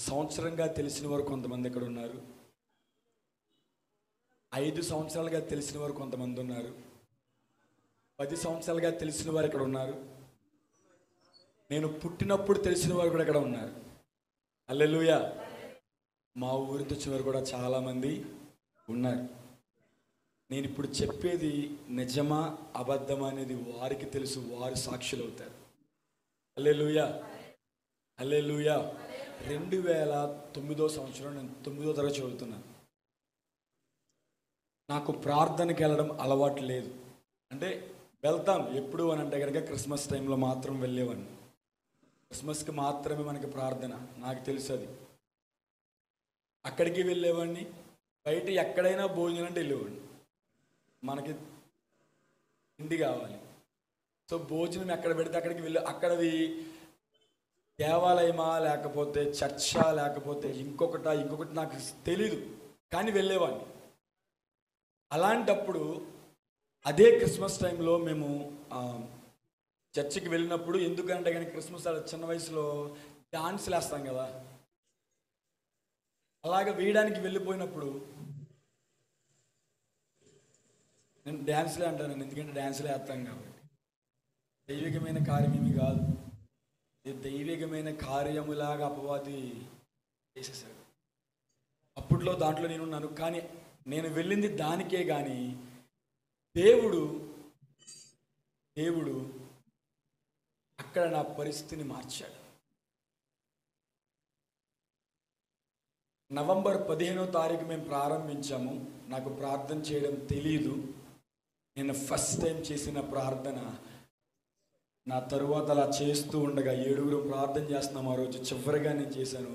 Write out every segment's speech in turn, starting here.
సంవత్సరంగా తెలిసిన వారు కొంతమంది ఇక్కడ ఉన్నారు. 5 సంవత్సరాలుగా తెలిసిన వారు కొంతమంది ఉన్నారు. 10 సంవత్సరాలుగా తెలిసిన వారు ఇక్కడ ఉన్నారు. నేను పుట్టినప్పుడు తెలిసిన వారు కూడా ఇక్కడ ఉన్నారు. హల్లెలూయా. మా ఊరితో వచ్చిన వారు కూడా చాలామంది ఉన్నారు. నేను ఇప్పుడు చెప్పేది నిజమా అబద్ధమా అనేది వారికి తెలుసు, వారు సాక్షులు అవుతారు. హల్లెలూయా, హల్లెలూయా. 2009 సంవత్సరం నేను 9వ తరగతి చదువుతున్నాను. నాకు ప్రార్థనకి వెళ్ళడం అలవాటు లేదు. అంటే వెళ్తాం ఎప్పుడు అని అంటే కనుక క్రిస్మస్ టైంలో మాత్రం వెళ్ళేవాడిని. క్రిస్మస్కి మాత్రమే మనకి ప్రార్థన, నాకు తెలుసు అది. అక్కడికి వెళ్ళేవాడిని. బయట ఎక్కడైనా భోజనం అంటే వెళ్ళేవాడిని. మనకి తిండి కావాలి, సో భోజనం ఎక్కడ పెడితే అక్కడికి వెళ్ళి, అక్కడది దేవాలయమా లేకపోతే చర్చా లేకపోతే ఇంకొకటి నాకు తెలీదు, కానీ వెళ్ళేవాడిని. అలాంటప్పుడు అదే క్రిస్మస్ టైంలో మేము చర్చికి వెళ్ళినప్పుడు, ఎందుకంటే కానీ క్రిస్మస్ చిన్న వయసులో డాన్సులు వేస్తాం కదా, అలాగ వేయడానికి వెళ్ళిపోయినప్పుడు నేను డ్యాన్స్లే అంటాను, ఎందుకంటే డ్యాన్స్లే వేస్తాం కాబట్టి. దైవికమైన కార్యం ఏమి కాదు, ఇది దైవికమైన కార్యములాగా అపవాది చేసేసాడు. అప్పట్లో దాంట్లో నేనున్నాను, కానీ నేను వెళ్ళింది దానికే. కానీ దేవుడు అక్కడ నా పరిస్థితిని మార్చాడు. నవంబర్ 15వ తారీఖు మేము ప్రారంభించాము. నాకు ప్రార్థన చేయడం తెలీదు. నేను ఫస్ట్ టైం చేసిన ప్రార్థన, నా తరువాత అలా చేస్తూ ఉండగా 7గురు ప్రార్థన చేస్తున్నాం. ఆ రోజు చివరిగా నేను చేశాను.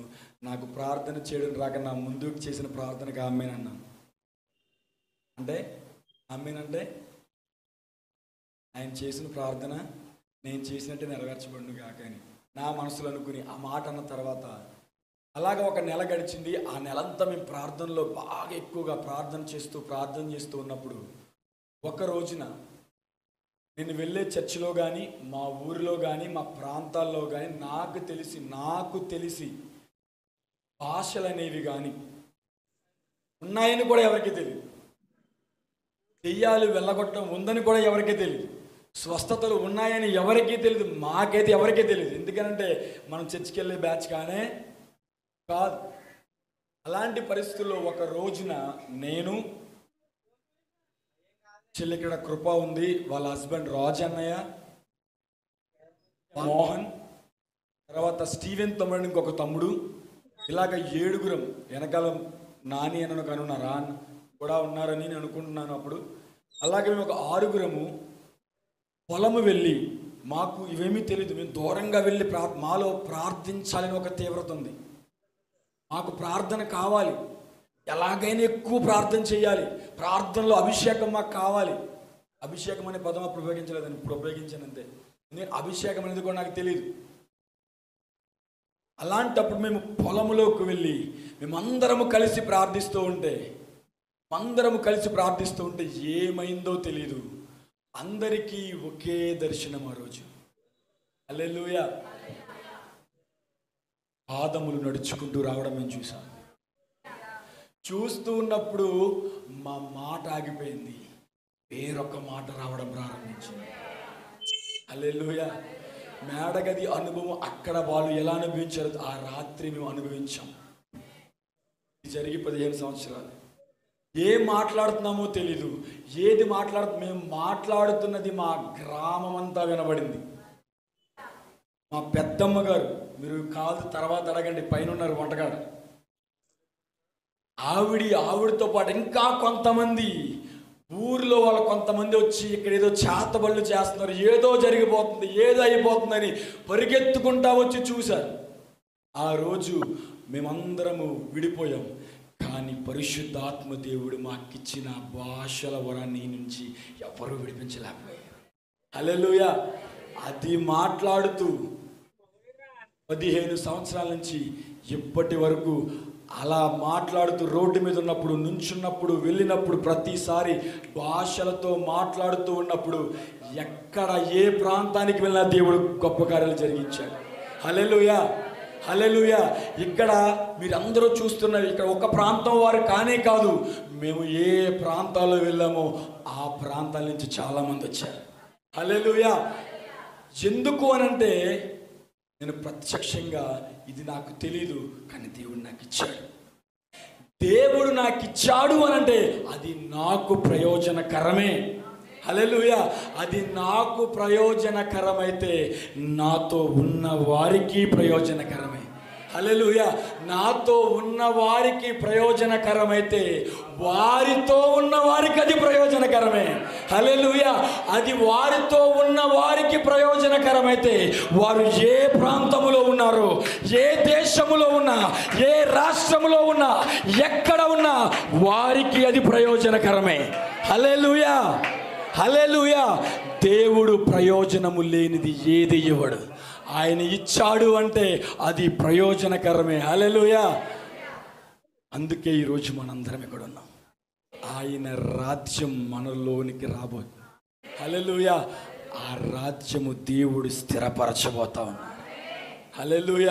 నాకు ప్రార్థన చేయడం రాక నా ముందుకు చేసిన ప్రార్థనకు ఆమేనన్నాను. అంటే ఆమేనంటే ఆయన చేసిన ప్రార్థన నేను చేసినట్టే నెరవేర్చబడును కాక అని నా మనసులో అనుకుని ఆ మాట అన్న తర్వాత అలాగ ఒక నెల గడిచింది. ఆ నెలంతా మేము ప్రార్థనలో బాగా ఎక్కువగా ప్రార్థన చేస్తూ ఉన్నప్పుడు ఒక రోజున నేను వెళ్ళే చర్చిలో కానీ, మా ఊరిలో కానీ, మా ప్రాంతాల్లో కానీ నాకు తెలిసి భాషలు అనేవి కానీ ఉన్నాయని కూడా ఎవరికీ తెలియదు. దెయ్యాలు వెళ్ళగొట్టడం ఉందని కూడా ఎవరికీ తెలియదు. స్వస్థతలు ఉన్నాయని ఎవరికీ తెలియదు. మాకైతే ఎవరికీ తెలియదు. ఎందుకంటే మనం చర్చికి వెళ్ళే బ్యాచ్ కానే కాదు. అలాంటి పరిస్థితుల్లో ఒక రోజున నేను, చెల్లి ఇక్కడ కృప ఉంది, వాళ్ళ హస్బెండ్ రాజ్ అన్నయ్య, మోహన్, తర్వాత స్టీవెన్ తమ్ముడు, ఇంకొక తమ్ముడు, ఇలాగ 7గురం, వెనకాల నాని అని కనున్న రాన్ కూడా ఉన్నారని నేను అనుకుంటున్నాను అప్పుడు. అలాగే మేము ఒక 6గురము పొలము వెళ్ళి, మాకు ఇవేమీ తెలియదు, మేము దూరంగా వెళ్ళి మాలో ప్రార్థించాలని ఒక తీవ్రత ఉంది. మాకు ప్రార్థన కావాలి, ఎలాగైనా ఎక్కువ ప్రార్థన చేయాలి, ప్రార్థనలో అభిషేకం మాకు కావాలి. అభిషేకం అనే పదం అప్పుడు ఉపయోగించలేదని, ఇప్పుడు ఉపయోగించానంతే. నేను అభిషేకం అనేది కూడా నాకు తెలియదు. అలాంటప్పుడు మేము పొలంలోకి వెళ్ళి మేమందరము కలిసి ప్రార్థిస్తూ ఉంటే ఏమైందో తెలీదు. అందరికీ ఒకే దర్శనం ఆ రోజు. హల్లెలూయా. పాదములు నడుచుకుంటూ రావడం మేము చూసాం. చూస్తూ ఉన్నప్పుడు మా మాట ఆగిపోయింది, వేరొక మాట రావడం ప్రారంభించింది. హల్లెలూయా. మేడగది అనుభవం అక్కడ వాళ్ళు ఎలా అనుభవించారో ఆ రాత్రి మేము అనుభవించాం. ఇది జరిగి 15 సంవత్సరాలు. ఏం మాట్లాడుతున్నామో తెలీదు, మేము మాట్లాడుతున్నది మా గ్రామం అంతా వినబడింది. మా పెద్దమ్మ గారు, మీరు కాదు తర్వాత అడగండి, పైన ఉన్నారు వంటగాడు, ఆవిడతో పాటు ఇంకా కొంతమంది ఊర్లో వాళ్ళు కొంతమంది వచ్చి ఇక్కడ ఏదో చేతబళ్ళు చేస్తున్నారు, ఏదో జరిగిపోతుంది, ఏదో అయిపోతుందని పరిగెత్తుకుంటా వచ్చి చూశారు. ఆ రోజు మేమందరము విడిపోయాం. కానీ పరిశుద్ధాత్మ దేవుడు మాకిచ్చిన భాషల వరాన్ని నుంచి ఎవరు విడిపించలేకపోయారు. హల్లెలూయా. అది మాట్లాడుతూ 15 సంవత్సరాల నుంచి ఇప్పటి వరకు అలా మాట్లాడుతూ రోడ్డు మీద ఉన్నప్పుడు, నుంచున్నప్పుడు, వెళ్ళినప్పుడు, ప్రతిసారి భాషలతో మాట్లాడుతూ ఉన్నప్పుడు ఎక్కడ ఏ ప్రాంతానికి వెళ్ళినా దేవుడు గొప్ప కార్యాలు జరిగించాడు. హల్లెలూయా. హల్లెలూయా. ఇక్కడ మీరందరూ చూస్తున్నది ఇక్కడ ఒక ప్రాంతం వారు కానే కాదు, మేము ఏ ప్రాంతాల్లో వెళ్ళామో ఆ ప్రాంతాల నుంచి చాలామంది వచ్చారు. హల్లెలూయా. ఎందుకు అనంటే నేను ప్రత్యక్షంగా ఇది నాకు తెలీదు, కానీ దేవుడు నాకు ఇచ్చాడు. దేవుడు నాకు ఇచ్చాడు అనంటే అది నాకు ప్రయోజనకరమే. హల్లెలూయా. అది నాకు ప్రయోజనకరమైతే నాతో ఉన్న వారికి ప్రయోజనకరమే. హల్లెలూయా. నాతో ఉన్న వారికి ప్రయోజనకరమైతే వారితో ఉన్న వారికి అది ప్రయోజనకరమే. హల్లెలూయా. అది వారితో ఉన్న వారికి ప్రయోజనకరమైతే వారు ఏ ప్రాంతములో ఉన్నారో, ఏ దేశములో ఉన్నా, ఏ రాష్ట్రములో ఉన్నా, ఎక్కడ ఉన్నా వారికి అది ప్రయోజనకరమే. హల్లెలూయా. హల్లెలూయా. దేవుడు ప్రయోజనము లేనిది ఏది ఇవ్వడు. ఆయన ఇచ్చాడు అంటే అది ప్రయోజనకరమే. హల్లెలూయా. అందుకే ఈరోజు మనందరం ఇక్కడ ఉన్నాం. ఆయన రాజ్యం మనలోనికి రాబోతుంది. హల్లెలూయా. ఆ రాజ్యము దేవుడు స్థిరపరచబోతా ఉన్నాడు. హల్లెలూయా.